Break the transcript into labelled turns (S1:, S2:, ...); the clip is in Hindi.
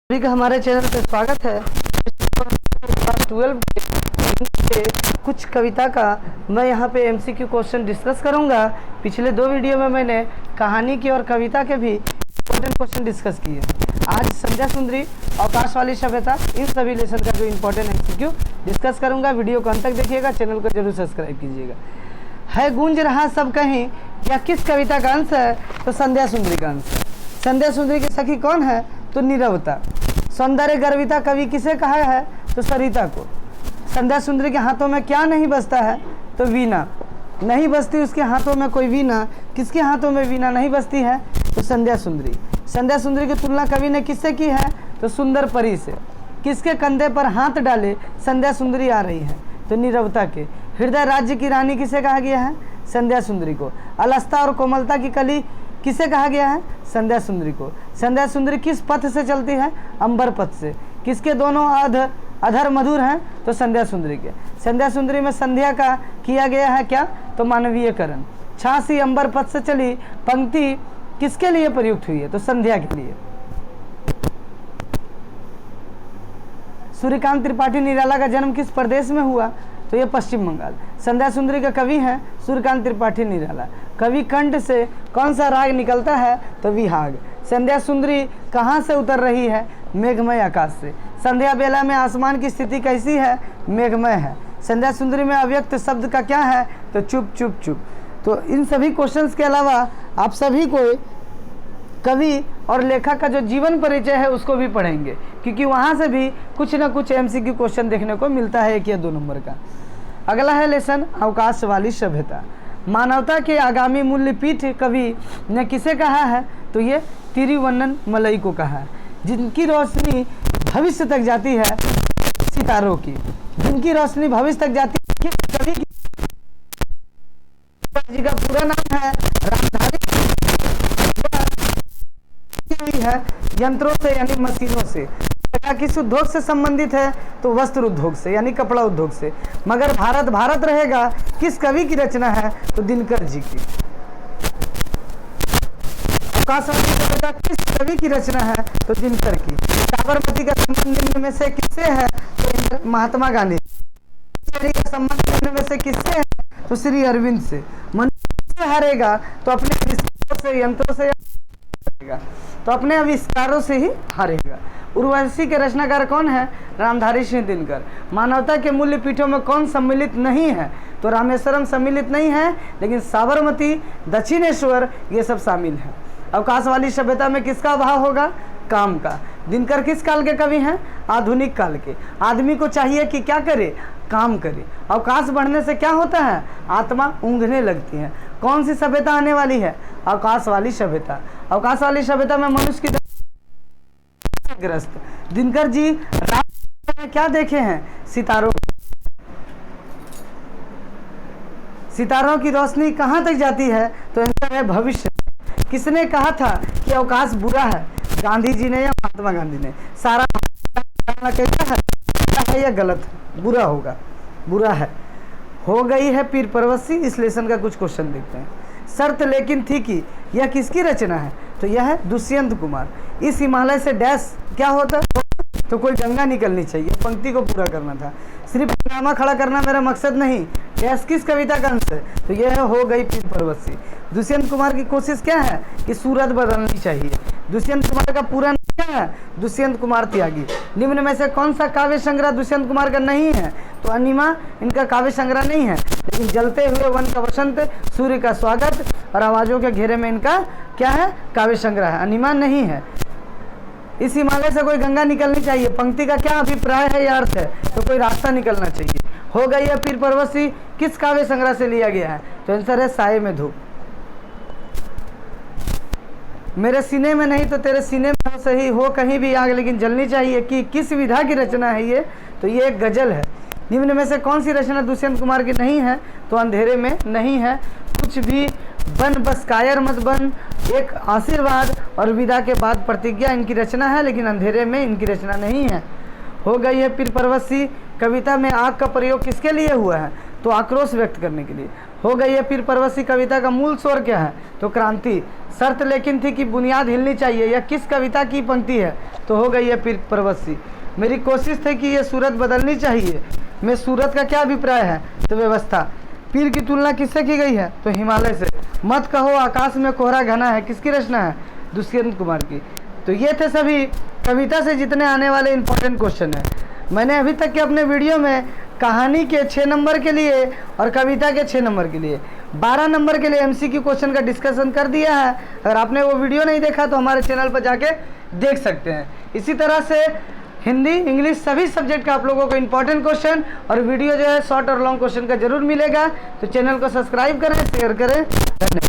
S1: सभी का हमारे चैनल पे स्वागत है। क्लास 12 के कुछ कविता का मैं यहाँ पे एमसीक्यू क्वेश्चन डिस्कस करूँगा। पिछले दो वीडियो में मैंने कहानी की और कविता के भी इम्पोर्टेंट क्वेश्चन डिस्कस किए। आज संध्या सुंदरी, अवकाश वाली सभ्यता, इन सभी लेसन का जो इम्पोर्टेंट एमसीक्यू डिस्कस करूँगा। वीडियो को अंत तक देखिएगा, चैनल को जरूर सब्सक्राइब कीजिएगा। है गूंज रहा सब कहीं, यह किस कविता का अंश है? तो संध्या सुंदरी का अंश है। संध्या सुंदरी की सखी कौन है? तो नीरवता। सौंदर्य गर्विता कवि किसे कहा है? तो सरिता को। संध्या सुंदरी के हाथों में क्या नहीं बजता है? तो वीणा। नहीं बजती उसके हाथों में कोई वीणा। किसके हाथों में वीणा नहीं बजती है? तो संध्या सुंदरी। संध्या सुंदरी की तुलना कवि ने किससे की है? तो सुंदर परी से। किसके कंधे पर हाथ डाले संध्या सुंदरी आ रही है? तो नीरवता के। हृदय राज्य की रानी किसे कहा गया है? संध्या सुंदरी को। अलस्ता और कोमलता की कली किसे कहा गया है? संध्या सुंदरी को। संध्या सुंदरी किस पथ से चलती है? अंबर पथ से। किसके दोनों अधर मधुर हैं? तो संध्या सुंदरी के। संध्या सुंदरी में संध्या का किया गया है क्या? तो मानवीयकरण। छासी अंबर पथ से चली पंक्ति किसके लिए प्रयुक्त हुई है? तो संध्या के लिए। सूर्यकांत त्रिपाठी निराला का जन्म किस प्रदेश में हुआ? तो ये पश्चिम बंगाल। संध्या सुंदरी का कवि है सूर्यकांत त्रिपाठी निराला। कवि कंठ से कौन सा राग निकलता है? तो विहाग। संध्या सुंदरी कहाँ से उतर रही है? मेघमय आकाश से। संध्या बेला में आसमान की स्थिति कैसी है? मेघमय है। संध्या सुंदरी में अव्यक्त शब्द का क्या है? तो चुप चुप चुप। तो इन सभी क्वेश्चंस के अलावा आप सभी को कवि और लेखक का जो जीवन परिचय है उसको भी पढ़ेंगे, क्योंकि वहाँ से भी कुछ ना कुछ एमसीक्यू क्वेश्चन देखने को मिलता है, 1 या 2 नंबर का। अगला है लेसन अवकाश वाली सभ्यता। मानवता के आगामी मूल्य पीठ कवि ने किसे कहा है? तो ये तिरुवन्नमलई को कहा है। जिनकी रोशनी भविष्य तक जाती है, सितारों की। जिनकी रोशनी भविष्य तक जाती है, कवि जी का पूरा नाम है रामधारी है। यंत्रों से यानी मशीनों से। किस उद्योग से संबंधित है? तो वस्त्र उद्योग से यानी कपड़ा उद्योग से। मगर भारत भारत रहेगा किस कवि की रचना है? तो दिनकर जी की। अवकाश वाली सभ्यता किस कवि की रचना है? तो दिनकर की। साबरमती का संबंध निम्न में से किससे है? तो महात्मा गांधी। का संबंध निम्न में से किससे है? तो श्री अरविंद से। मनुष्य से हारेगा तो अपने आविष्कारों से, यंत्रों से हारेगा, तो अपने आविष्कारों से ही हारेगा। उर्वशी के रचनाकार कौन है? रामधारी सिंह दिनकर। मानवता के मूल्य पीठों में कौन सम्मिलित नहीं है? तो रामेश्वरम सम्मिलित नहीं है, लेकिन साबरमती, दक्षिणेश्वर ये सब शामिल है। अवकाश वाली सभ्यता में किसका अभाव होगा? काम का। दिनकर किस काल के कवि हैं? आधुनिक काल के। आदमी को चाहिए कि क्या करे? काम करे। अवकाश बढ़ने से क्या होता है? आत्मा ऊँघने लगती है। कौन सी सभ्यता आने वाली है? अवकाश वाली सभ्यता। अवकाश वाली सभ्यता में मनुष्य की ग्रस्त। दिनकर जी रात में क्या देखे हैं? सितारों। सितारों की रोशनी कहाँ तक जाती है? तो आंसर है भविष्य। किसने कहा था कि अवकाश बुरा है? गांधी जी ने या महात्मा गांधी ने? सारा कैसा है या गलत है? बुरा होगा, बुरा है। हो गई है पीर परवसी। इस लेसन का कुछ क्वेश्चन देखते हैं। शर्त लेकिन थी कि यह किसकी रचना है? तो यह है दुष्यंत कुमार। इस हिमालय से डैश क्या होता? तो कोई गंगा निकलनी चाहिए। पंक्ति को पूरा करना था। सिर्फ ड्रामा खड़ा करना मेरा मकसद नहीं। डैश किस कविता का अंश है? तो यह है हो गई पीर परवसी। दुष्यंत कुमार की कोशिश क्या है? कि सूरत बदलनी चाहिए। दुष्यंत कुमार का पूरा नाम क्या है? दुष्यंत कुमार त्यागी। निम्न में से कौन सा काव्य संग्रह दुष्यंत कुमार का नहीं है? तो अनिमा इनका काव्य संग्रह नहीं है, लेकिन जलते हुए वन का वसंत, सूर्य का स्वागत और आवाजों के घेरे में इनका क्या है? काव्य संग्रह है। अनिमा नहीं है। इस हिमालय से कोई गंगा निकलनी चाहिए। पंक्ति का क्या अभिप्राय है या अर्थ है? तो कोई रास्ता निकलना चाहिए। हो गई है पीर परवसी किस काव्य संग्रह से लिया गया है? तो आंसर है साये में धूप। मेरे सीने में नहीं तो तेरे सीने में हो सही, हो कहीं भी आग लेकिन जलनी चाहिए। कि किस विधा की रचना है ये? तो ये एक गजल है। निम्न में से कौन सी रचना दुष्यंत कुमार की नहीं है? तो अंधेरे में नहीं है। कुछ भी बन बस कायर मत बन, एक आशीर्वाद और विदा के बाद प्रतिज्ञा इनकी रचना है, लेकिन अंधेरे में इनकी रचना नहीं है। हो गई है पीर परवसी कविता में आग का प्रयोग किसके लिए हुआ है? तो आक्रोश व्यक्त करने के लिए। हो गई है पीर परवशी कविता का मूल स्वर क्या है? तो क्रांति। शर्त लेकिन थी कि बुनियाद हिलनी चाहिए, यह किस कविता की पंक्ति है? तो हो गई है पीर परवशी। मेरी कोशिश थी कि ये सूरत बदलनी चाहिए, में सूरत का क्या अभिप्राय है? तो व्यवस्था। पीर की तुलना किससे की गई है? तो हिमालय से। मत कहो आकाश में कोहरा घना है, किसकी रचना है? दुष्यंत कुमार की। तो ये थे सभी कविता से जितने आने वाले इंपॉर्टेंट क्वेश्चन हैं। मैंने अभी तक के अपने वीडियो में कहानी के 6 नंबर के लिए और कविता के 6 नंबर के लिए 12 नंबर के लिए MCQ क्वेश्चन का डिस्कशन कर दिया है। अगर आपने वो वीडियो नहीं देखा तो हमारे चैनल पर जाके देख सकते हैं। इसी तरह से हिंदी, इंग्लिश सभी सब्जेक्ट का आप लोगों को इंपॉर्टेंट क्वेश्चन और वीडियो जो है शॉर्ट और लॉन्ग क्वेश्चन का जरूर मिलेगा। तो चैनल को सब्सक्राइब करें, शेयर करें। धन्यवाद।